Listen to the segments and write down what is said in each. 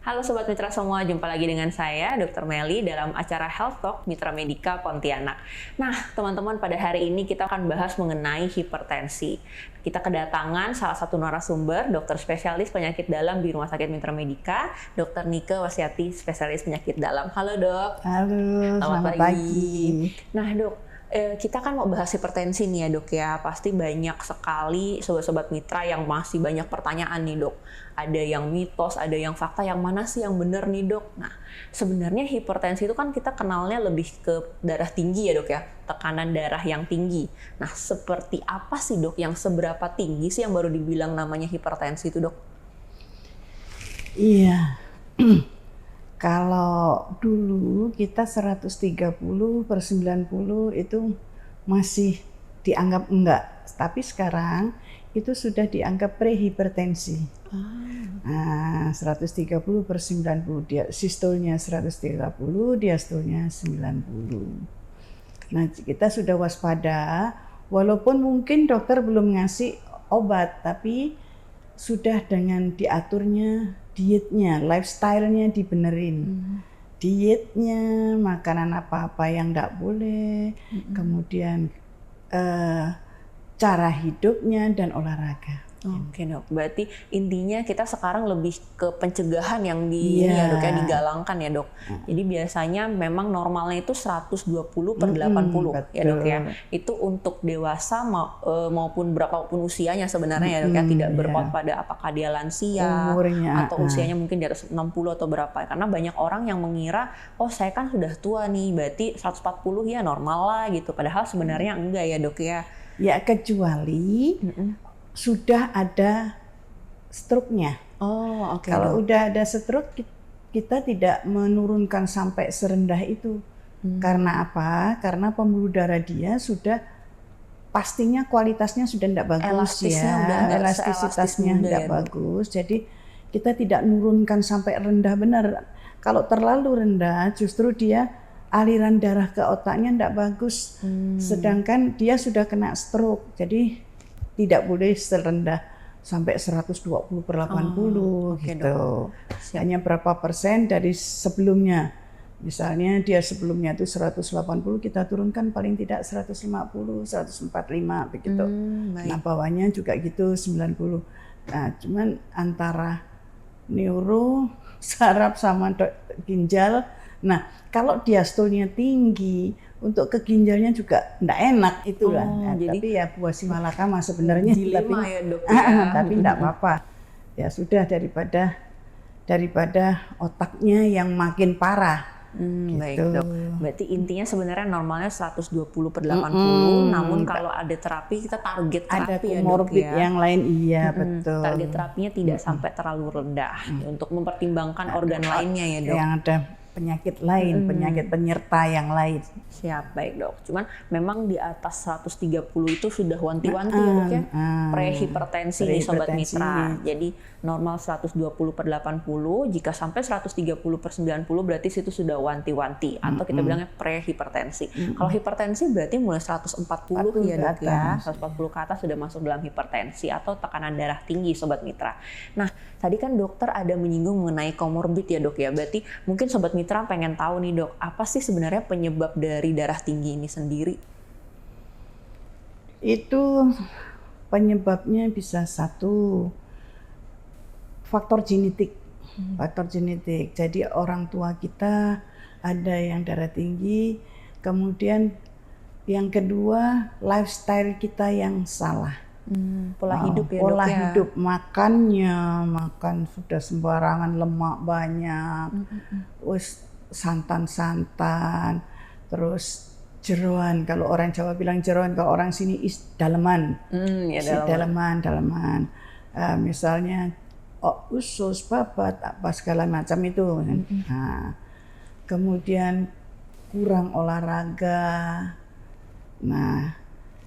Halo Sobat Mitra semua, jumpa lagi dengan saya Dr. Melly dalam acara Health Talk Mitra Medika Pontianak. Nah teman-teman, pada hari ini kita akan bahas mengenai hipertensi. Kita kedatangan salah satu narasumber, dokter spesialis penyakit dalam di Rumah Sakit Mitra Medika, Dr. Nike Wasiati, spesialis penyakit dalam. Halo dok. Halo, selamat pagi. Nah dok, kita kan mau bahas hipertensi nih ya dok ya. Pasti banyak sekali sobat-sobat mitra yang masih banyak pertanyaan nih dok. Ada yang mitos, ada yang fakta, yang mana sih yang benar nih dok? Nah sebenarnya hipertensi itu kan kita kenalnya lebih ke darah tinggi ya dok ya. Tekanan darah yang tinggi. Nah seperti apa sih dok yang seberapa tinggi sih yang baru dibilang namanya hipertensi itu dok? Iya. Kalau dulu kita 130/90 itu masih dianggap enggak, tapi sekarang itu sudah dianggap prehipertensi. Nah, 130/90, dia sistolnya 130, diastolnya 90. Nah, kita sudah waspada, walaupun mungkin dokter belum ngasih obat, tapi sudah dengan diaturnya dietnya, lifestyle-nya dibenerin. Dietnya, makanan apa-apa yang enggak boleh, kemudian cara hidupnya dan olahraga. Oke dok, berarti intinya kita sekarang lebih ke pencegahan yang ya dok ya, digalangkan ya dok. Jadi biasanya memang normalnya itu 120/80 ya dok ya. Itu untuk dewasa maupun berapapun usianya sebenarnya ya dok ya, tidak berpaut pada apakah dia lansia umurnya, atau usianya mungkin di atas 60 atau berapa. Karena banyak orang yang mengira, oh saya kan sudah tua nih, berarti 140 ya normal lah gitu. Padahal sebenarnya enggak ya dok ya. Ya kecuali sudah ada stroke-nya. Oh, oke. Kalau udah ada stroke, kita tidak menurunkan sampai serendah itu. Karena apa? Karena pembuluh darah dia sudah pastinya kualitasnya sudah tidak bagus, elastisitasnya tidak bagus. Jadi kita tidak menurunkan sampai rendah benar. Kalau terlalu rendah, justru dia aliran darah ke otaknya tidak bagus. Sedangkan dia sudah kena stroke. Jadi tidak boleh serendah sampai 120/80 gitu. Hanya berapa persen dari sebelumnya. Misalnya dia sebelumnya itu 180, kita turunkan paling tidak 150, 145 begitu. Nah bawahnya juga gitu 90. Nah cuman antara neuro, saraf sama ginjal. Nah kalau diastolnya tinggi, untuk ke ginjalnya juga enggak enak itu lah. Tapi ya buah si malakama sebenarnya, tapi enggak apa-apa. Ya sudah daripada otaknya yang makin parah. Gitu. Baik dok. Berarti intinya sebenarnya normalnya 120/80, namun kalau ada terapi kita target terapi ya dok ya. Yang lain betul. Target terapinya tidak sampai terlalu rendah untuk mempertimbangkan organ lainnya ya dok. Yang ada penyakit lain, penyakit penyerta yang lain. Siap, baik dok. Cuman memang di atas 130 itu sudah wanti-wanti ya dok ya. Prehipertensi nih sobat mitra. Jadi normal 120/80, jika sampai 130/90 berarti situ sudah wanti-wanti atau kita bilangnya prehipertensi. Kalau hipertensi berarti mulai 140 ya dok ya. 140 ke atas sudah masuk dalam hipertensi atau tekanan darah tinggi sobat mitra. Nah, tadi kan dokter ada menyinggung mengenai komorbid ya dok ya. Berarti mungkin sobat mitra pengen tahu nih dok, apa sih sebenarnya penyebab dari darah tinggi ini sendiri? Itu penyebabnya bisa satu faktor genetik. Faktor genetik. Jadi orang tua kita ada yang darah tinggi, kemudian yang kedua lifestyle kita yang salah. Pola hidup ya pola dok ya. Hidup, makan sudah sembarangan, lemak banyak, terus santan-santan, terus jeroan. Kalau orang Jawa bilang jeroan, kalau orang sini daleman. Daleman. Misalnya usus, babat, apa segala macam itu. Nah, kemudian kurang olahraga. Nah,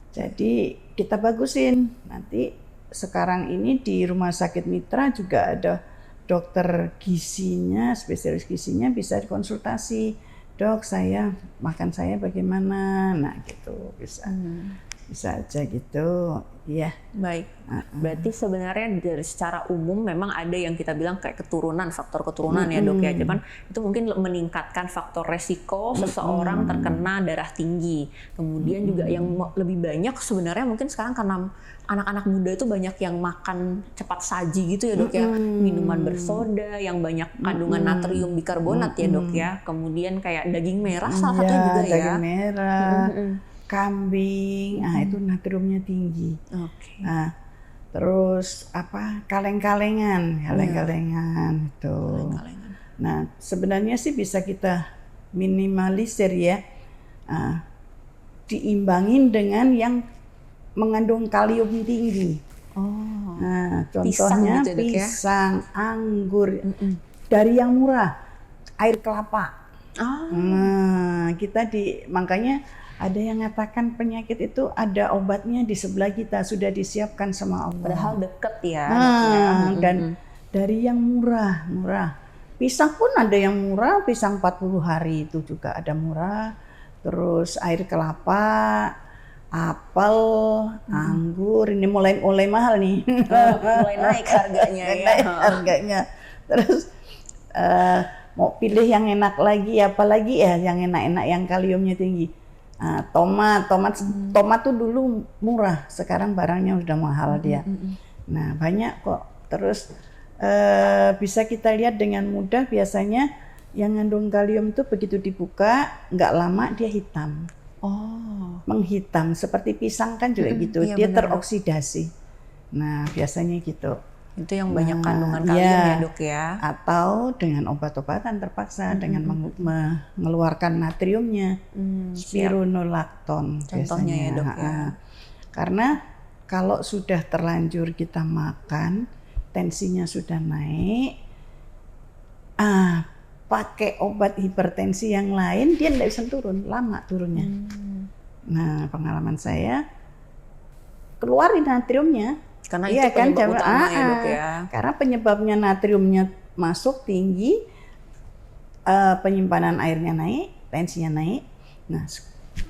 jadi kita bagusin. Nanti sekarang ini di Rumah Sakit Mitra juga ada dokter gizinya, spesialis gizinya bisa dikonsultasi. Dok, makan saya bagaimana? Nah gitu bisa. bisa aja gitu. Iya. Baik. Berarti sebenarnya dari secara umum memang ada yang kita bilang kayak keturunan, faktor keturunan ya dok ya. Cuman itu mungkin meningkatkan faktor resiko seseorang terkena darah tinggi. Kemudian juga yang lebih banyak sebenarnya mungkin sekarang karena anak-anak muda itu banyak yang makan cepat saji gitu ya dok ya. Minuman bersoda yang banyak kandungan natrium bikarbonat ya dok ya. Kemudian kayak daging merah salah satunya juga ya. Daging merah. Kambing, itu natriumnya tinggi. Nah, terus apa kaleng-kalengan itu. Nah, sebenarnya sih bisa kita minimalisir ya, diimbangin dengan yang mengandung kalium tinggi. Nah, contohnya pisang, anggur, dari yang murah, air kelapa. Nah, makanya ada yang mengatakan penyakit itu ada obatnya di sebelah kita, sudah disiapkan sama Allah. Padahal deket ya. Dan dari yang murah. Pisang pun ada yang murah, pisang 40 hari itu juga ada murah. Terus air kelapa, apel, anggur, ini mulai mahal nih. Mulai naik harganya harganya. Terus mau pilih yang enak lagi, apalagi ya yang enak-enak yang kaliumnya tinggi. Tomat tuh dulu murah, sekarang barangnya udah mahal dia. Nah banyak kok. Terus bisa kita lihat dengan mudah biasanya yang mengandung kalium itu begitu dibuka nggak lama dia hitam. Menghitam seperti pisang kan juga gitu, dia teroksidasi. Nah biasanya gitu. Itu yang banyak kandungan kalium ya dok ya. Atau dengan obat-obatan terpaksa dengan mengeluarkan natriumnya, spironolakton contohnya ya dok ya. Karena kalau sudah terlanjur kita makan, tensinya sudah naik, pakai obat hipertensi yang lain dia tidak bisa turun, lama turunnya. Nah pengalaman saya keluarin natriumnya. Karena itu penyebab utama ya dok ya. Karena penyebabnya natriumnya masuk tinggi, penyimpanan airnya naik, tensinya naik. Nah,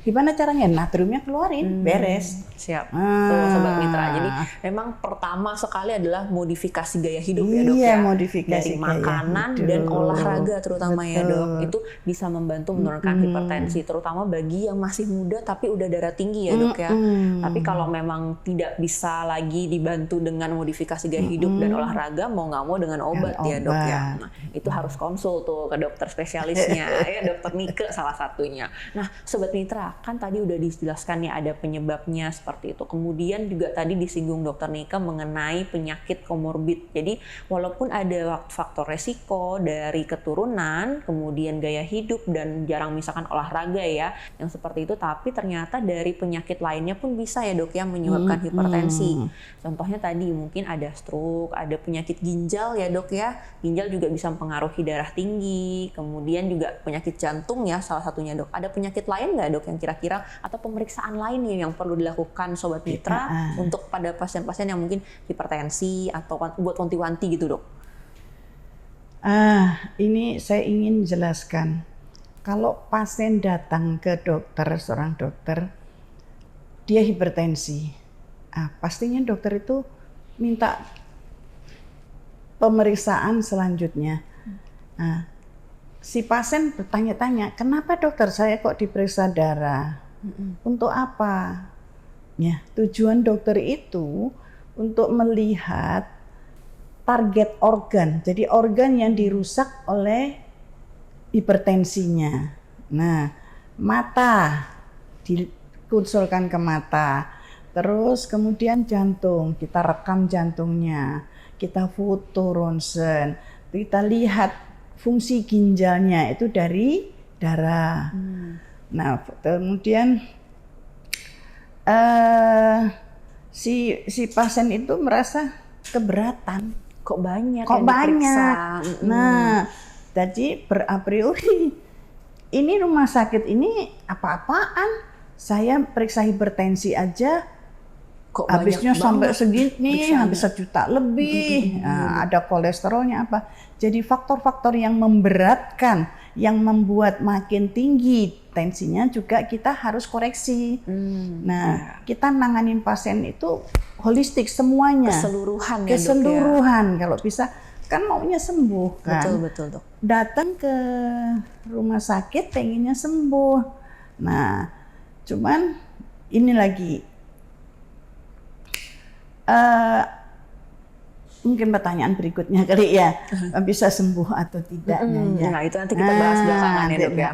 gimana caranya? Natriumnya keluarin, beres. Siap. Tuh sobat mitra. Jadi memang pertama sekali adalah modifikasi gaya hidup ya dok ya. Modifikasi dari makanan dan olahraga terutama ya dok. Itu bisa membantu menurunkan hipertensi, terutama bagi yang masih muda tapi udah darah tinggi ya dok ya. Tapi kalau memang tidak bisa lagi dibantu dengan modifikasi gaya hidup dan olahraga, mau nggak mau dengan obat ya dok ya. Nah, itu harus konsul tuh ke dokter spesialisnya ya, dokter Nike salah satunya. Nah sobat mitra, kan tadi udah dijelaskan ya ada penyebabnya seperti itu. Kemudian juga tadi disinggung dokter Nika mengenai penyakit komorbid. Jadi walaupun ada faktor resiko dari keturunan, kemudian gaya hidup dan jarang misalkan olahraga ya, yang seperti itu, tapi ternyata dari penyakit lainnya pun bisa ya dok ya menyebabkan hipertensi. Contohnya tadi mungkin ada stroke, ada penyakit ginjal ya dok ya. Ginjal juga bisa mempengaruhi darah tinggi, kemudian juga penyakit jantung ya salah satunya dok. Ada penyakit lain nggak dok yang kira-kira atau pemeriksaan lain yang perlu dilakukan sobat mitra untuk pada pasien-pasien yang mungkin hipertensi atau buat wanti-wanti gitu dok? Ini saya ingin jelaskan. Kalau pasien datang ke dokter, seorang dokter, dia hipertensi, pastinya dokter itu minta pemeriksaan selanjutnya. Si pasien bertanya-tanya, kenapa dokter saya kok diperiksa darah? Untuk apa? Ya, tujuan dokter itu untuk melihat target organ. Jadi organ yang dirusak oleh hipertensinya. Nah, mata dikonsulkan ke mata. Terus kemudian jantung, kita rekam jantungnya, kita foto ronsen, kita lihat fungsi ginjalnya itu dari darah. Nah, kemudian si pasien itu merasa keberatan. Kok banyak? Nah, jadi a priori ini rumah sakit ini apa-apaan? Saya periksa hipertensi aja kok habisnya sampai segini, habis 1 juta lebih. Ada kolesterolnya apa? Jadi faktor-faktor yang memberatkan, yang membuat makin tinggi tensinya juga kita harus koreksi. Nah, kita nanganin pasien itu holistik semuanya. Keseluruhan ya, Keseluruhan Dok, ya? Kalau bisa kan maunya sembuh kan. Betul Dok. Datang ke rumah sakit pengennya sembuh. Nah, cuman ini lagi mungkin pertanyaan berikutnya kali ya, bisa sembuh atau tidaknya ya. Nah itu nanti kita bahas belakangan ya Dok ya.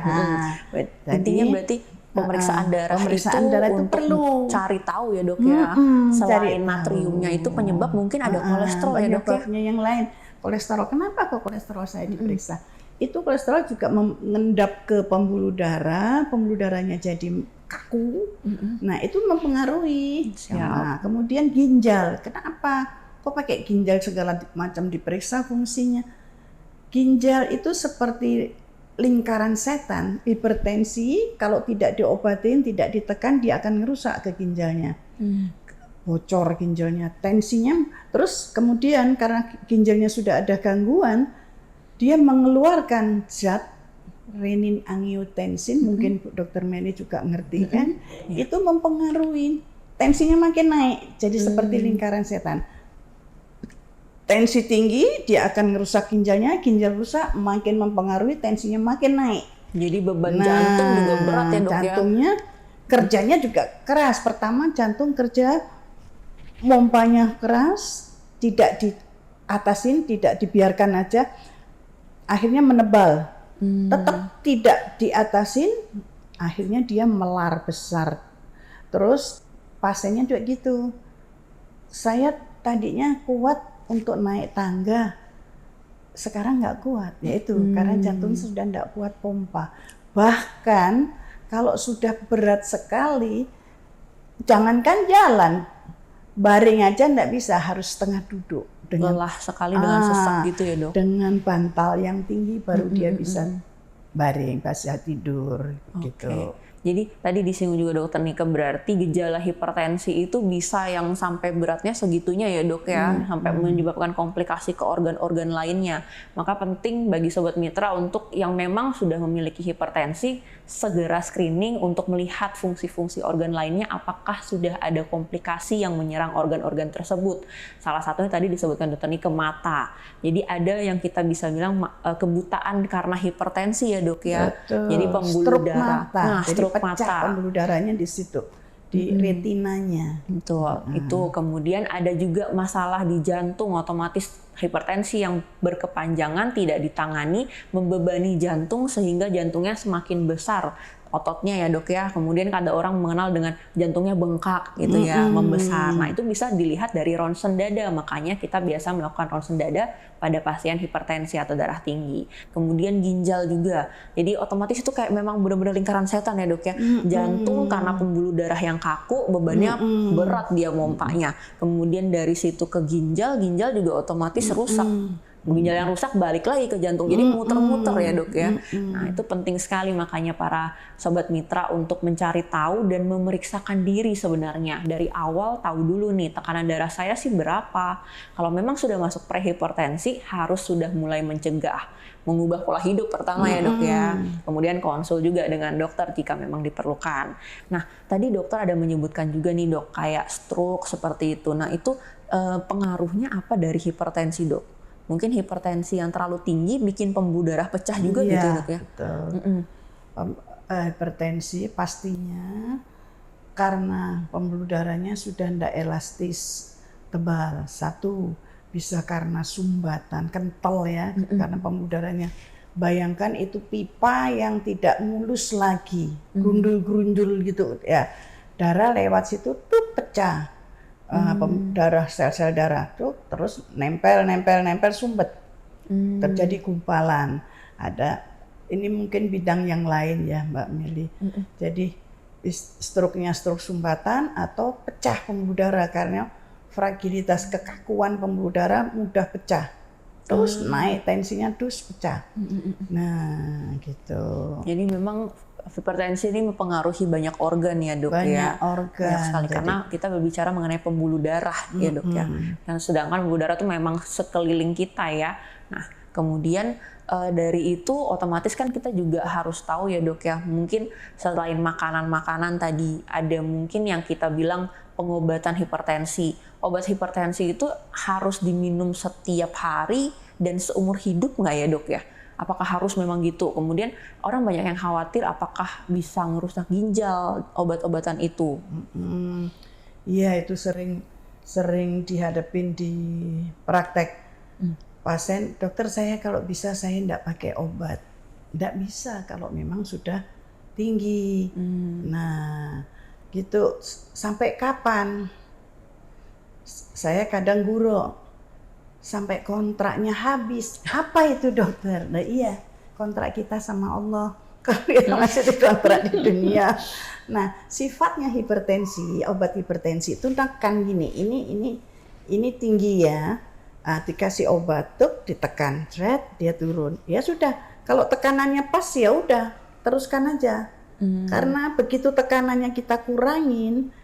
Intinya berarti pemeriksaan darah itu perlu cari tahu ya Dok ya. Selain natriumnya itu penyebab mungkin ada kolesterol ya Dok ya. Penyebabnya yang lain. Kolesterol, kenapa kok kolesterol saya diperiksa? Itu kolesterol juga mengendap ke pembuluh darahnya jadi kaku. Nah itu mempengaruhi. Nah, kemudian ginjal, kenapa? Kok pakai ginjal segala macam diperiksa fungsinya? Ginjal itu seperti lingkaran setan. Hipertensi kalau tidak diobatin, tidak ditekan, dia akan ngerusak ke ginjalnya. Bocor ginjalnya, tensinya. Terus kemudian karena ginjalnya sudah ada gangguan, dia mengeluarkan zat renin angiotensin, mungkin Dokter Meli juga ngerti kan? Itu mempengaruhi tensinya makin naik, jadi seperti lingkaran setan. Tensi tinggi, dia akan ngerusak ginjalnya, ginjal rusak, makin mempengaruhi, tensinya makin naik. Jadi beban jantung juga berat ya Dok ya? Jantungnya kerjanya juga keras. Pertama jantung kerja, pompanya keras, tidak diatasin, tidak dibiarkan aja, akhirnya menebal. Tetap tidak diatasin, akhirnya dia melar besar. Terus pasiennya juga gitu. Saya tadinya kuat untuk naik tangga, sekarang nggak kuat, yaitu karena jantung sudah nggak kuat pompa. Bahkan kalau sudah berat sekali, jangankan jalan, baring aja nggak bisa, harus setengah duduk. Lelah sekali dengan sesak gitu ya Dok? Dengan bantal yang tinggi baru dia bisa baring, bisa tidur gitu. Jadi tadi disinggung juga Dokter Nike, berarti gejala hipertensi itu bisa yang sampai beratnya segitunya ya Dok ya, sampai menyebabkan komplikasi ke organ-organ lainnya. Maka penting bagi Sobat Mitra untuk yang memang sudah memiliki hipertensi, segera screening untuk melihat fungsi-fungsi organ lainnya apakah sudah ada komplikasi yang menyerang organ-organ tersebut. Salah satunya tadi disebutkan Dokter Nike, mata. Jadi ada yang kita bisa bilang kebutaan karena hipertensi ya Dok ya. Betul. Jadi pembuluh stroke darah. Mata. Nah, jadi stroke pecah mata. Pembuluh darahnya di situ, di retinanya. Betul. Itu kemudian ada juga masalah di jantung, otomatis hipertensi yang berkepanjangan tidak ditangani membebani jantung sehingga jantungnya semakin besar ototnya ya Dok ya. Kemudian ada orang mengenal dengan jantungnya bengkak gitu ya, membesar. Nah itu bisa dilihat dari ronsen dada, makanya kita biasa melakukan ronsen dada pada pasien hipertensi atau darah tinggi. Kemudian ginjal juga, jadi otomatis itu kayak memang benar-benar lingkaran setan ya Dok ya. Jantung karena pembuluh darah yang kaku, bebannya berat dia mompanya. Kemudian dari situ ke ginjal, ginjal juga otomatis rusak. Ginjal yang rusak balik lagi ke jantung, jadi muter-muter ya Dok ya. Nah itu penting sekali, makanya para Sobat Mitra untuk mencari tahu dan memeriksakan diri sebenarnya. Dari awal tahu dulu nih tekanan darah saya sih berapa. Kalau memang sudah masuk prehipertensi harus sudah mulai mencegah. Mengubah pola hidup pertama ya Dok ya. Kemudian konsul juga dengan dokter jika memang diperlukan. Nah tadi dokter ada menyebutkan juga nih Dok, kayak stroke seperti itu. Nah itu pengaruhnya apa dari hipertensi Dok? Mungkin hipertensi yang terlalu tinggi bikin pembuluh darah pecah juga gitu Dok ya? Betul. Hipertensi pastinya karena pembuluh darahnya sudah tidak elastis, tebal. Satu, bisa karena sumbatan, kental ya, karena pembuluh darahnya. Bayangkan itu pipa yang tidak mulus lagi, grundul-grundul gitu ya. Darah lewat situ tuh pecah. Darah, sel-sel darah tuh terus nempel sumbet, terjadi gumpalan. Ada ini mungkin bidang yang lain ya Mbak Meli. Jadi stroke-nya stroke sumbatan atau pecah pembuluh darah karena fragilitas, kekakuan pembuluh darah mudah pecah. Terus naik tensinya terus pecah. Nah gitu. Jadi memang hipertensi ini mempengaruhi banyak organ ya Dok banyak ya. Organ. Banyak sekali, karena kita berbicara mengenai pembuluh darah ya Dok ya. Dan sedangkan pembuluh darah itu memang sekeliling kita ya. Nah kemudian dari itu otomatis kan kita juga harus tahu ya dok ya, mungkin selain makanan-makanan tadi ada mungkin yang kita bilang pengobatan hipertensi. Obat hipertensi itu harus diminum setiap hari dan seumur hidup nggak ya dok ya? Apakah harus memang gitu? Kemudian orang banyak yang khawatir apakah bisa ngerusak ginjal obat-obatan itu? Iya, itu sering dihadapin di praktek. Pasien, dokter saya kalau bisa saya enggak pakai obat. Enggak bisa kalau memang sudah tinggi. Nah, gitu sampai kapan? Saya kadang guru sampai kontraknya habis. Apa itu dokter? Nah iya, kontrak kita sama Allah. Kalau kita masih dikontrak di dunia. Nah, sifatnya hipertensi, obat hipertensi itu kan gini, ini tinggi ya. Dikasih obat tuh ditekan, dia turun. Ya sudah, kalau tekanannya pas ya udah, teruskan aja. Karena begitu tekanannya kita kurangin,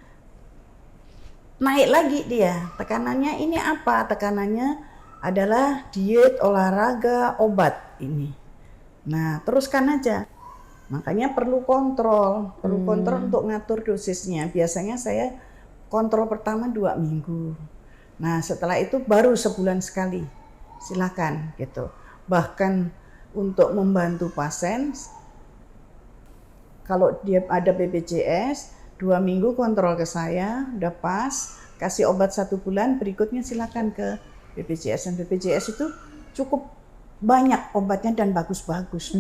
naik lagi dia. Tekanannya ini apa? Tekanannya adalah diet, olahraga, obat ini. Nah, teruskan aja. Makanya perlu kontrol untuk ngatur dosisnya. Biasanya saya kontrol pertama 2 minggu. Nah, setelah itu baru sebulan sekali. Silakan gitu. Bahkan untuk membantu pasien, kalau dia ada BPJS, 2 minggu kontrol ke saya, udah pas, kasih obat 1 bulan, berikutnya silakan ke BPJS. Dan BPJS itu cukup banyak obatnya dan bagus-bagus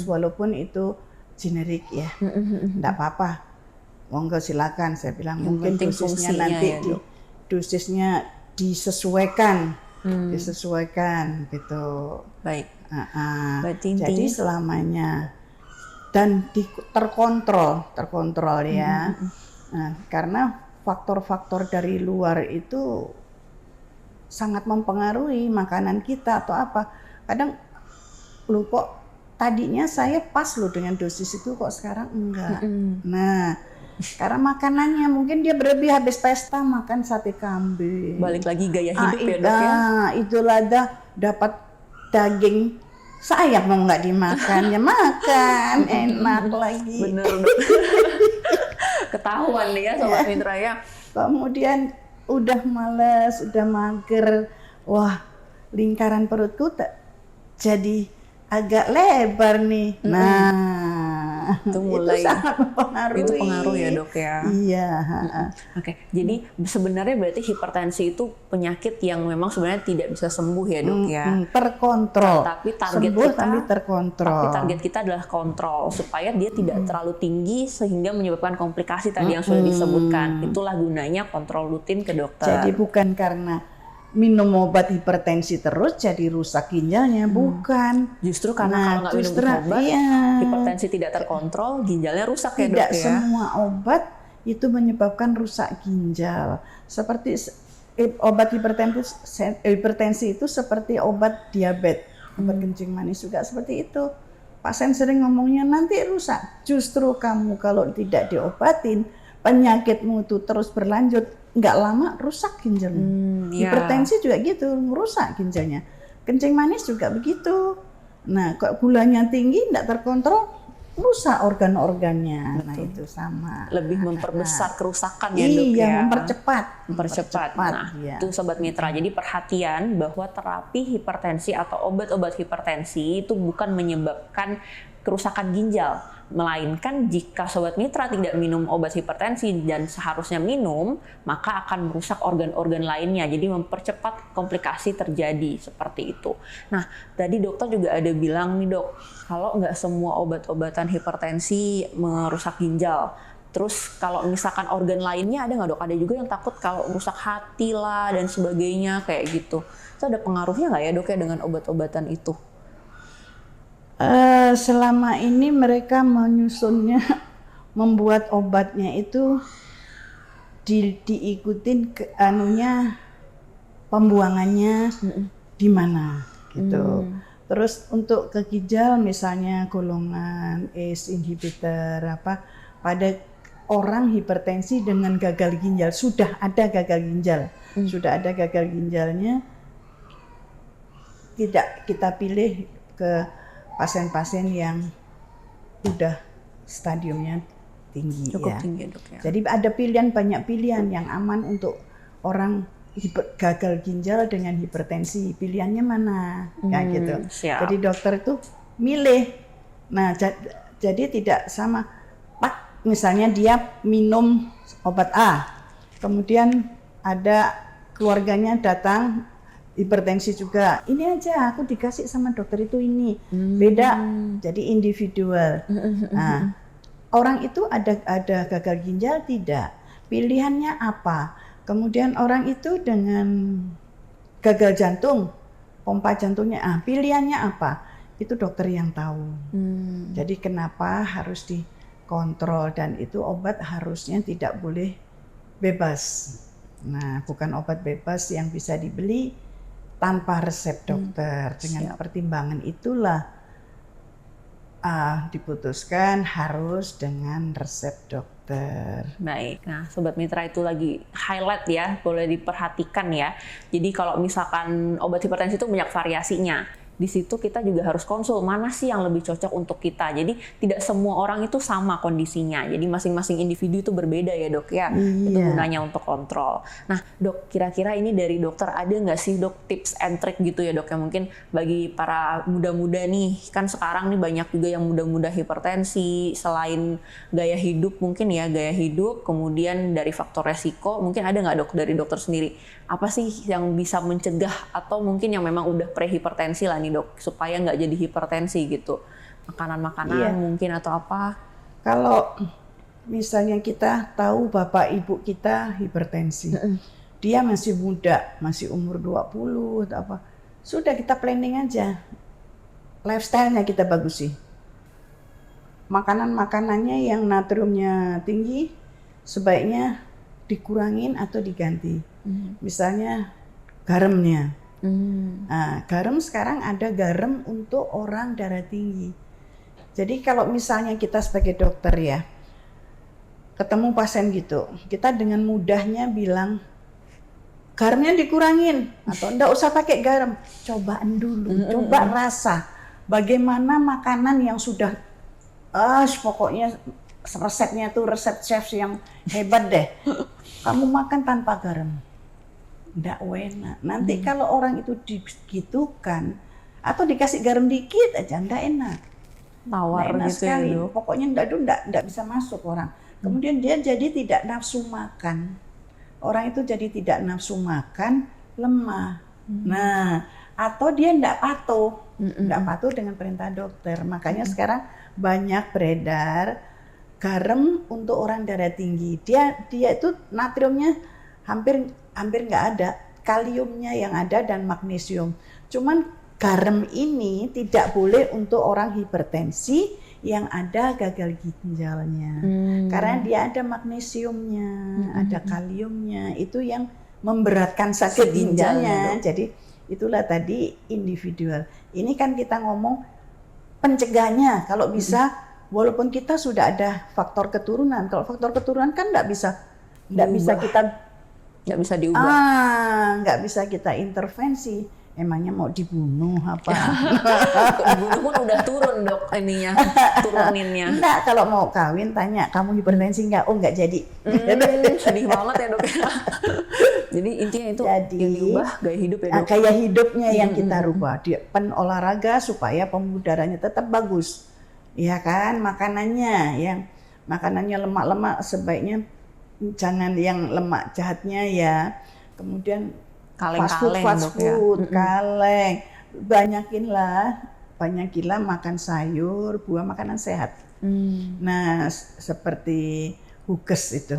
walaupun itu generik ya, enggak apa-apa. Monggo silakan, saya bilang mungkin dosisnya nanti ya, dosisnya disesuaikan gitu. Baik. Jadi selamanya dan terkontrol ya. Nah, karena faktor-faktor dari luar itu sangat mempengaruhi makanan kita atau apa. Kadang lu kok tadinya saya pas loh dengan dosis itu kok sekarang enggak. Nah, karena makanannya mungkin dia berlebih, habis pesta makan sate kambing. Balik lagi gaya hidup ya dok ya. Itulah dapat daging, saya mau nggak dimakan ya makan, enak lagi. Bener dok. Ketahuan nih ya Sobat Mitra ya. Kemudian udah males, udah mager, wah lingkaran perutku jadi agak lebar nih. Nah, itu mulai itu sangat mempengaruhi. Itu pengaruh ya dok ya. Iya. Oke, jadi sebenarnya berarti hipertensi itu penyakit yang memang sebenarnya tidak bisa sembuh ya dok ya. Terkontrol. Tapi target sembuh kita, tapi terkontrol. Tapi target kita adalah kontrol supaya dia tidak terlalu tinggi sehingga menyebabkan komplikasi tadi yang sudah disebutkan. Itulah gunanya kontrol rutin ke dokter. Jadi bukan karena minum obat hipertensi terus jadi rusak ginjalnya, bukan. Justru karena kalau nggak minum obat, hipertensi tidak terkontrol, ginjalnya rusak ya dok ya. Tidak semua obat itu menyebabkan rusak ginjal. Seperti obat hipertensi itu seperti obat diabetes, obat kencing manis juga seperti itu. Pasien sering ngomongnya nanti rusak. Justru kamu kalau tidak diobatin, penyakitmu itu terus berlanjut, nggak lama rusak ginjalnya. Hipertensi juga gitu, merusak ginjalnya. Kencing manis juga begitu. Nah, kalau gulanya tinggi, nggak terkontrol, rusak organ-organnya. Nah, itu sama. Lebih memperbesar kerusakan ya dok ya. Iya, mempercepat. Nah, itu Sobat Mitra. Jadi perhatian bahwa terapi hipertensi atau obat-obat hipertensi itu bukan menyebabkan kerusakan ginjal, melainkan jika Sobat Mitra tidak minum obat hipertensi dan seharusnya minum, maka akan merusak organ-organ lainnya, jadi mempercepat komplikasi terjadi seperti itu. Nah, tadi dokter juga ada bilang nih dok, kalau nggak semua obat-obatan hipertensi merusak ginjal. Terus kalau misalkan organ lainnya ada nggak dok? Ada juga yang takut kalau merusak hati lah dan sebagainya kayak gitu. Itu ada pengaruhnya nggak ya dok ya dengan obat-obatan itu? Selama ini mereka menyusunnya, membuat obatnya itu diikutin ke pembuangannya di mana gitu. Terus untuk ke ginjal misalnya golongan ACE inhibitor pada orang hipertensi dengan gagal ginjal, sudah ada gagal ginjalnya, tidak kita pilih ke pasien-pasien yang udah stadiumnya tinggi. Cukup ya. tinggi dok ya. Jadi ada pilihan, banyak pilihan yang aman untuk orang gagal ginjal dengan hipertensi. Pilihannya mana? Ya gitu. Siap. Jadi dokter itu milih. Nah, jadi tidak sama. Pak, misalnya dia minum obat A, kemudian ada keluarganya datang hipertensi juga. Ini aja aku dikasih sama dokter itu ini. Beda. Jadi individual. Nah, orang itu ada gagal ginjal tidak? Pilihannya apa? Kemudian orang itu dengan gagal jantung, pompa jantungnya, pilihannya apa? Itu dokter yang tahu. Jadi kenapa harus dikontrol, dan itu obat harusnya tidak boleh bebas. Nah, bukan obat bebas yang bisa dibeli tanpa resep dokter. Dengan pertimbangan itulah diputuskan harus dengan resep dokter. Baik, nah Sobat Mitra itu lagi highlight ya, boleh diperhatikan ya. Jadi kalau misalkan obat hipertensi itu banyak variasinya. Di situ kita juga harus konsul mana sih yang lebih cocok untuk kita. Jadi tidak semua orang itu sama kondisinya. Jadi masing-masing individu itu berbeda ya dok ya. Itu gunanya untuk kontrol. Nah dok, kira-kira ini dari dokter ada nggak sih dok tips and trick gitu ya dok, yang mungkin bagi para muda-muda nih, kan sekarang nih banyak juga yang muda-muda hipertensi. Selain gaya hidup mungkin ya, gaya hidup, kemudian dari faktor resiko, mungkin ada nggak dok dari dokter sendiri? Apa sih yang bisa mencegah, atau mungkin yang memang udah prehipertensi lah nih dok, supaya nggak jadi hipertensi gitu? Makanan-makanan mungkin atau apa? Kalau misalnya kita tahu bapak ibu kita hipertensi, dia masih muda, masih umur 20 atau apa, sudah kita planning aja. Lifestyle-nya kita bagusi. Makanan-makanannya yang natriumnya tinggi sebaiknya dikurangin atau diganti. Misalnya garamnya. Nah, garam sekarang ada garam untuk orang darah tinggi. Jadi kalau misalnya kita sebagai dokter ya, ketemu pasien gitu, kita dengan mudahnya bilang garamnya dikurangin atau enggak usah pakai garam. Cobaan dulu, coba rasa bagaimana makanan yang sudah pokoknya resepnya tuh resep chef yang hebat deh. Kamu makan tanpa garam, nggak enak. Nanti kalau orang itu digitukan atau dikasih garam dikit aja, nggak enak. Tawar enak gitu sekali. ya dok. Pokoknya nggak bisa masuk orang. Kemudian dia jadi tidak nafsu makan. Orang itu jadi tidak nafsu makan, lemah. Nah, atau dia nggak patuh dengan perintah dokter. Makanya sekarang banyak beredar garam untuk orang darah tinggi. Dia itu natriumnya hampir nggak ada, kaliumnya yang ada dan magnesium. Cuman garam ini tidak boleh untuk orang hipertensi yang ada gagal ginjalnya. Karena dia ada magnesiumnya, ada kaliumnya, itu yang memberatkan sakit ginjalnya. Jadi itulah tadi individual. Ini kan kita ngomong pencegahnya, kalau bisa walaupun kita sudah ada faktor keturunan. Kalau faktor keturunan kan nggak bisa diubah. Nggak bisa kita intervensi. Emangnya mau dibunuh apa? Dibunuh pun udah turun dok ininya, turuninnya. Enggak, kalau mau kawin tanya, kamu hipertensi nggak? Oh nggak jadi. Sedih banget ya dok. Jadi intinya itu yang diubah gaya hidup ya dok. Gaya hidupnya yang kita rubah. Olahraga supaya pembuluh darahnya tetap bagus. Ya kan, makanannya lemak-lemak sebaiknya jangan yang lemak jahatnya ya. Kemudian fast food, kaleng. Banyakinlah makan sayur, buah, makanan sehat. Nah, seperti Hughes itu.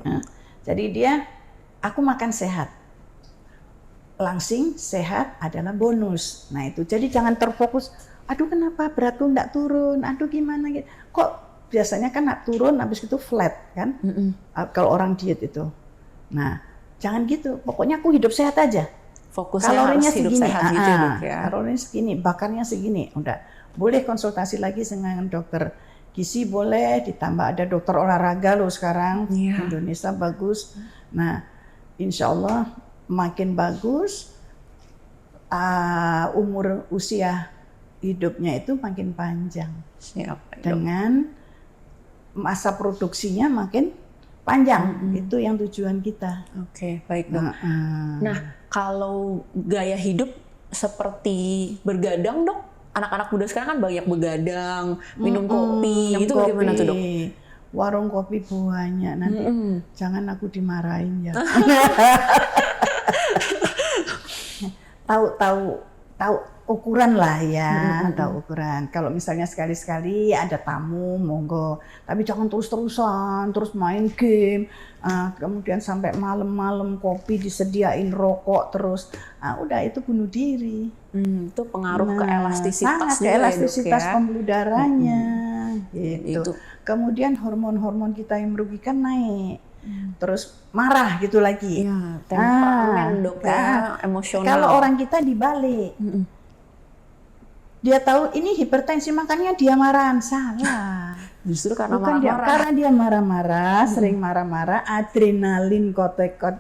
Nah, jadi aku makan sehat. Langsing sehat adalah bonus. Nah itu, jadi jangan terfokus, aduh kenapa beratku nggak turun, aduh gimana gitu. Kok biasanya kan turun habis itu flat kan, kalau orang diet itu. Nah jangan gitu, pokoknya aku hidup sehat aja. Fokusnya kalorinya harus hidup segini, sehat gitu ya, dok, ya. Kalorinya segini, bakarnya segini, udah. Boleh konsultasi lagi dengan dokter gizi, boleh ditambah, ada dokter olahraga loh sekarang, Indonesia bagus. Nah insya Allah makin bagus, usia hidupnya itu makin panjang. Siap, dengan masa produksinya makin panjang. Itu yang tujuan kita. Oke, baik dok. Nah, kalau gaya hidup seperti bergadang dok, anak-anak muda sekarang kan banyak begadang, minum kopi, itu bagaimana tuh dok? Warung kopi banyak nanti. Jangan aku dimarahin ya. tahu ukuran lah ya, tahu ukuran. Kalau misalnya sekali-sekali ada tamu, monggo. Tapi jangan terus-terusan, terus main game. Kemudian sampai malam-malam kopi disediain rokok terus. Udah itu bunuh diri. Itu pengaruh ke elastisitas sangat ke elastisitas pembuluh darahnya. Gitu. Itu. Kemudian hormon-hormon kita yang merugikan naik. Terus marah gitu lagi. Ya, temperamen dok ya, emosional. Kalau orang kita dibalik. Dia tahu ini hipertensi makanya dia marahan, salah. Justru karena bukan marah-marah. karena dia marah-marah, sering marah-marah, adrenalin,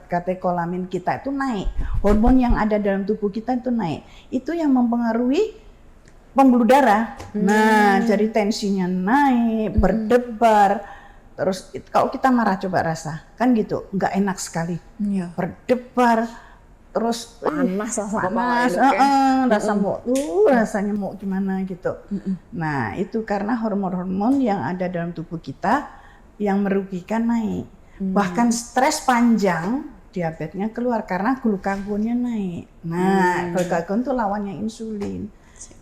katekolamin kita itu naik. Hormon yang ada dalam tubuh kita itu naik. Itu yang mempengaruhi pembuluh darah. Nah, jadi tensinya naik, berdebar. Terus kalau kita marah coba rasa, kan gitu, nggak enak sekali. Iya. Berdebar, terus panas, rasanya mau gimana gitu. Nah itu karena hormon-hormon yang ada dalam tubuh kita yang merugikan naik. Bahkan stres panjang, diabetesnya keluar karena glukagonnya naik. Nah glukagon itu lawannya insulin.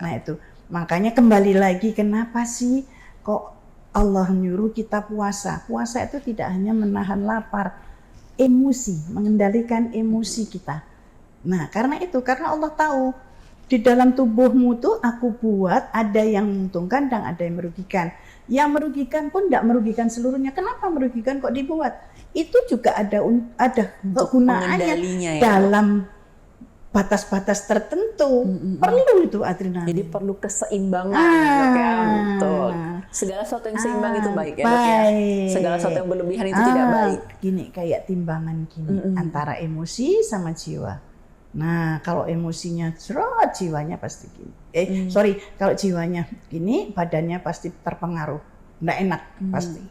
Nah itu makanya kembali lagi kenapa sih kok Allah nyuruh kita puasa. Puasa itu tidak hanya menahan lapar, emosi, mengendalikan emosi kita. Nah karena Allah tahu di dalam tubuhmu tuh aku buat ada yang menguntungkan dan ada yang merugikan. Yang merugikan pun tidak merugikan seluruhnya. Kenapa merugikan kok dibuat? Itu juga ada kegunaannya dalam batas-batas tertentu. Perlu itu adrenalin. Jadi perlu keseimbangan dok ya. Betul. Segala sesuatu yang seimbang itu baik ya dok ya. Segala sesuatu yang berlebihan itu tidak baik. Gini kayak timbangan gini antara emosi sama jiwa. Nah kalau emosinya cerot jiwanya pasti gini. Kalau jiwanya gini badannya pasti terpengaruh. Nggak enak pasti.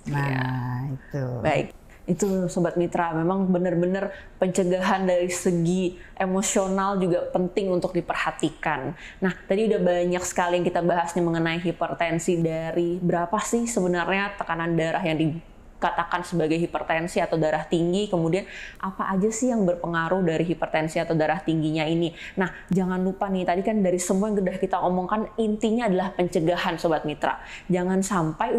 Nah itu. Baik. Itu Sobat Mitra, memang benar-benar pencegahan dari segi emosional juga penting untuk diperhatikan. Nah, tadi udah banyak sekali yang kita bahas nih mengenai hipertensi. Dari berapa sih sebenarnya tekanan darah yang dikatakan sebagai hipertensi atau darah tinggi, kemudian apa aja sih yang berpengaruh dari hipertensi atau darah tingginya ini. Nah, jangan lupa nih, tadi kan dari semua yang udah kita omongkan, intinya adalah pencegahan Sobat Mitra. Jangan sampai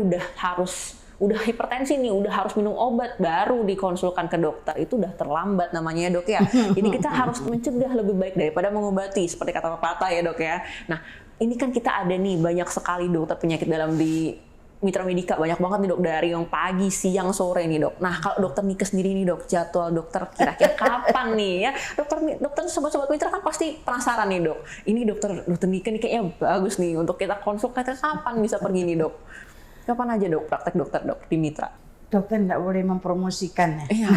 udah hipertensi nih, udah harus minum obat baru dikonsulkan ke dokter, itu udah terlambat namanya ya dok ya. Jadi kita harus mencegah lebih baik daripada mengobati, seperti kata pepatah ya dok ya. Nah ini kan kita ada nih banyak sekali dokter penyakit dalam di Mitra Medika, banyak banget nih dok, dari yang pagi, siang, sore nih dok. Nah kalau dokter Nika sendiri nih dok, jadwal dokter kira-kira kapan nih ya? Dokter sobat-sobat Mitra kan pasti penasaran nih dok. Ini dokter Nika nih kayaknya bagus nih untuk kita konsultasi, kapan bisa pergi nih dok? Kapan aja dok praktek dokter dok di Mitra? Dokter nggak boleh mempromosikan ya. Iya,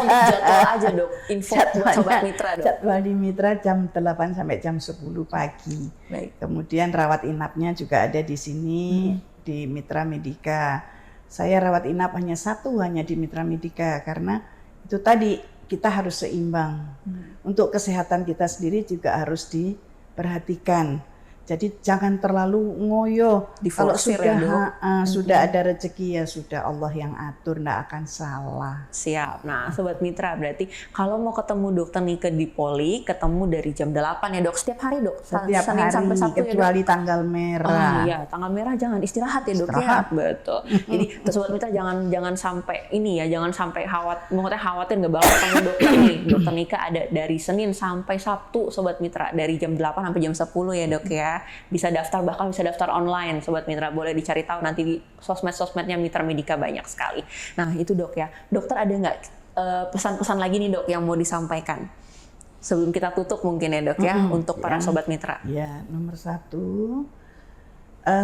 untuk jadwal aja dok, info buat Sobat Mitra dok. Jadwal di Mitra jam 8 sampai jam 10 pagi. Baik. Kemudian rawat inapnya juga ada di sini di Mitra Medika. Saya rawat inap hanya di Mitra Medika karena itu tadi kita harus seimbang. Untuk kesehatan kita sendiri juga harus diperhatikan. Jadi jangan terlalu ngoyo. Kalau sudah ada rezeki ya sudah Allah yang atur, nggak akan salah. Siap. Nah Sobat Mitra, berarti kalau mau ketemu dokter Nika di Poli, ketemu dari jam 8 ya dok, setiap hari dok? Setiap Senin hari sampai Sabtu kecuali ya, dok? tanggal merah. Iya, tanggal merah jangan istirahat ya dok ya. Betul. Jadi Sobat Mitra jangan sampai ini ya, jangan sampai khawatir nggak bakal ketemu dokter nih. Dokter Nika ada dari Senin sampai Sabtu Sobat Mitra, dari jam 8 sampai jam 10 ya dok ya. Bisa daftar, bahkan bisa daftar online Sobat Mitra, boleh dicari tahu nanti di sosmed-sosmednya Mitra Medika banyak sekali. Nah itu dok ya, dokter ada nggak pesan-pesan lagi nih dok yang mau disampaikan sebelum kita tutup mungkin ya dok ya, untuk para Sobat Mitra? Ya, nomor 1,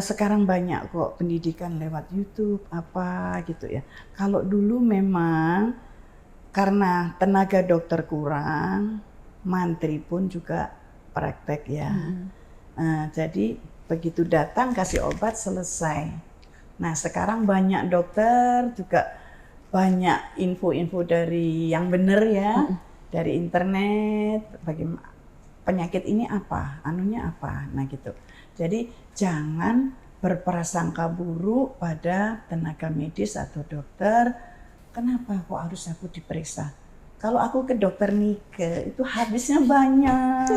sekarang banyak kok pendidikan lewat YouTube apa gitu ya. Kalau dulu memang karena tenaga dokter kurang, mantri pun juga praktek ya. Jadi begitu datang kasih obat selesai. Nah sekarang banyak dokter juga banyak info-info dari yang benar ya, dari internet, bagaimana penyakit ini apa, anunya apa, nah gitu. Jadi jangan berprasangka buruk pada tenaga medis atau dokter. Kenapa kok harus aku diperiksa? Kalau aku ke dokter Nike itu habisnya banyak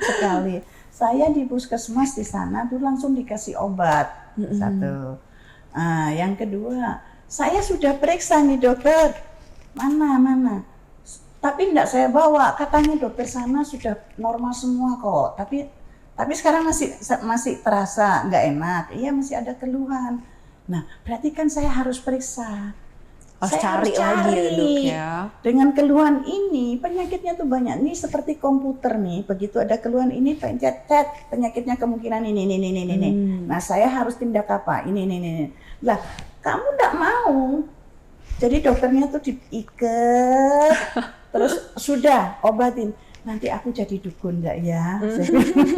sekali. Saya di puskesmas di sana tuh langsung dikasih obat satu. Yang kedua, saya sudah periksa nih dokter, mana. Tapi enggak saya bawa, katanya dokter sana sudah normal semua kok. Tapi sekarang masih terasa nggak enak. Iya masih ada keluhan. Nah berarti kan saya harus periksa. Saya harus cari lagi ya, Dok, ya. Dengan keluhan ini penyakitnya tuh banyak. Ini seperti komputer nih. Begitu ada keluhan ini pencet penyakitnya kemungkinan ini. Nah saya harus tindak apa? Ini. Lah kamu nggak mau. Jadi dokternya tuh diikat. Terus sudah obatin. Nanti aku jadi dukun enggak ya?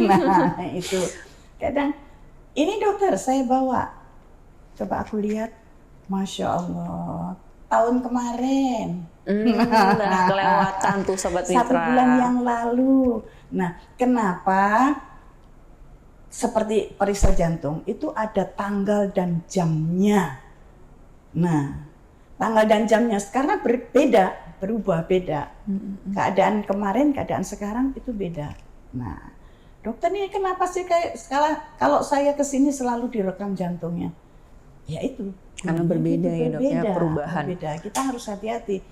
Nah itu kadang ini dokter saya bawa, coba aku lihat, Masya Allah tahun kemarin udah kelewatan tuh Sobat Mitra. 1 bulan yang lalu. Nah kenapa seperti periksa jantung itu ada tanggal dan jamnya. Nah tanggal dan jamnya sekarang berubah beda. Keadaan kemarin, keadaan sekarang itu beda. Nah, dokter ini kenapa sih kayak kalau saya kesini selalu direkam jantungnya? Ya itu. Karena berbeda ya dok ya, perubahan. Berbeda. Kita harus hati-hati.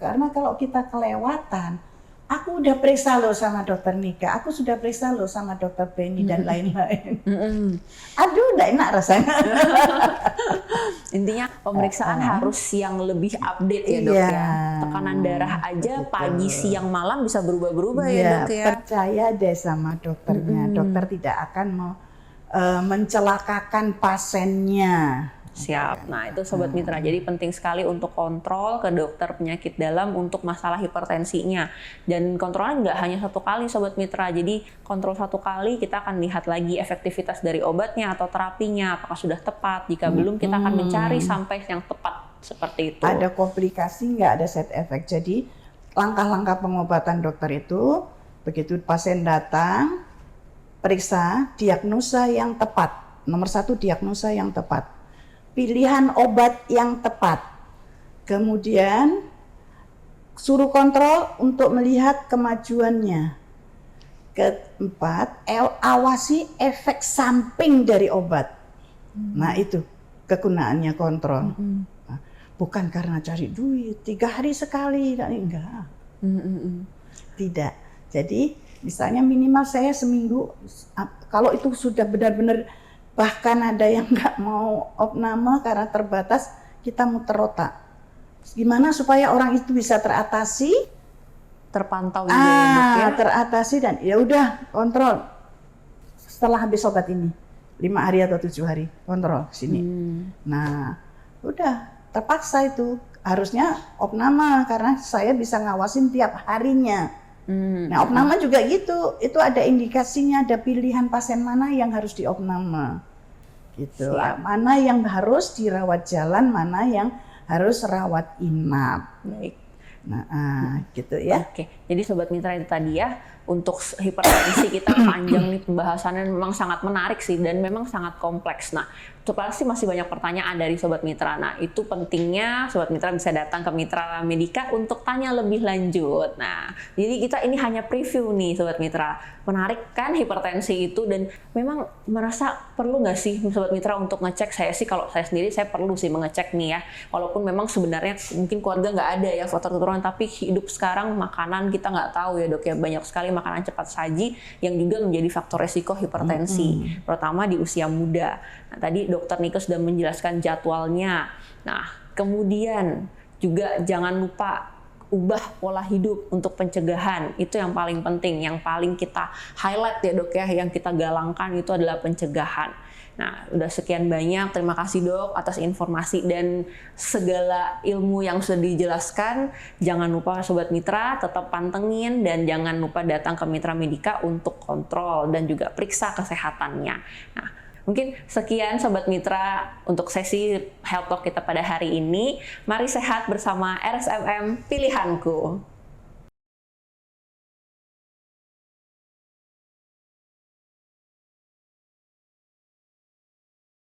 Karena kalau kita kelewatan, aku udah periksa loh sama dokter Nika, aku sudah periksa loh sama dokter Penny dan lain-lain. Aduh, nggak enak rasanya. Intinya pemeriksaan harus yang lebih update ya dok ya. Tekanan darah aja pagi, siang, malam bisa berubah-berubah ya dok ya. Percaya deh sama dokternya. Dokter tidak akan mau mencelakakan pasiennya. Siap. Nah itu Sobat Mitra, jadi penting sekali untuk kontrol ke dokter penyakit dalam untuk masalah hipertensinya. Dan kontrolnya nggak hanya 1 kali Sobat Mitra, jadi kontrol 1 kali kita akan lihat lagi efektivitas dari obatnya atau terapinya, apakah sudah tepat. Jika belum kita akan mencari sampai yang tepat seperti itu. Ada komplikasi nggak, ada side effect. Jadi langkah-langkah pengobatan dokter itu, begitu pasien datang, periksa, diagnosa yang tepat. Nomor 1 diagnosa yang tepat. Pilihan obat yang tepat. Kemudian suruh kontrol untuk melihat kemajuannya. Keempat, awasi efek samping dari obat. Nah itu kegunaannya kontrol. Nah, bukan karena cari duit, 3 hari sekali, enggak. Tidak. Jadi misalnya minimal saya seminggu, kalau itu sudah benar-benar, bahkan ada yang nggak mau opname karena terbatas, kita muter otak. Gimana supaya orang itu bisa teratasi, terpantau juga ya, teratasi dan ya udah kontrol. Setelah habis obat ini 5 hari atau 7 hari kontrol sini. Nah, udah terpaksa itu harusnya opname karena saya bisa ngawasin tiap harinya. Nah, opname juga gitu, itu ada indikasinya, ada pilihan pasien mana yang harus diopname, gitu. Mana yang harus dirawat jalan, mana yang harus rawat inap. Baik. Nah, gitu ya. Oke, jadi Sobat Mitra itu tadi ya, untuk hipertensi kita panjang nih pembahasannya, memang sangat menarik sih dan memang sangat kompleks. Nah, pasti masih banyak pertanyaan dari Sobat Mitra. Nah, itu pentingnya Sobat Mitra bisa datang ke Mitra Medika untuk tanya lebih lanjut. Nah, jadi kita ini hanya preview nih Sobat Mitra. Menarik kan hipertensi itu, dan memang merasa perlu nggak sih Sobat Mitra untuk ngecek? Saya sih kalau saya sendiri saya perlu sih mengecek nih ya. Walaupun memang sebenarnya mungkin keluarga nggak ada ya faktor keturunan, tapi hidup sekarang makanan kita nggak tahu ya dok ya, banyak sekali makanan cepat saji yang juga menjadi faktor resiko hipertensi, terutama di usia muda. Nah, tadi Dokter Nika sudah menjelaskan jadwalnya. Nah, kemudian juga jangan lupa ubah pola hidup untuk pencegahan. Itu yang paling penting, yang paling kita highlight ya dok ya, yang kita galangkan itu adalah pencegahan. Nah, udah sekian banyak. Terima kasih Dok atas informasi dan segala ilmu yang sudah dijelaskan. Jangan lupa Sobat Mitra tetap pantengin dan jangan lupa datang ke Mitra Medika untuk kontrol dan juga periksa kesehatannya. Nah, mungkin sekian Sobat Mitra untuk sesi Health Talk kita pada hari ini. Mari sehat bersama RSMM Pilihanku.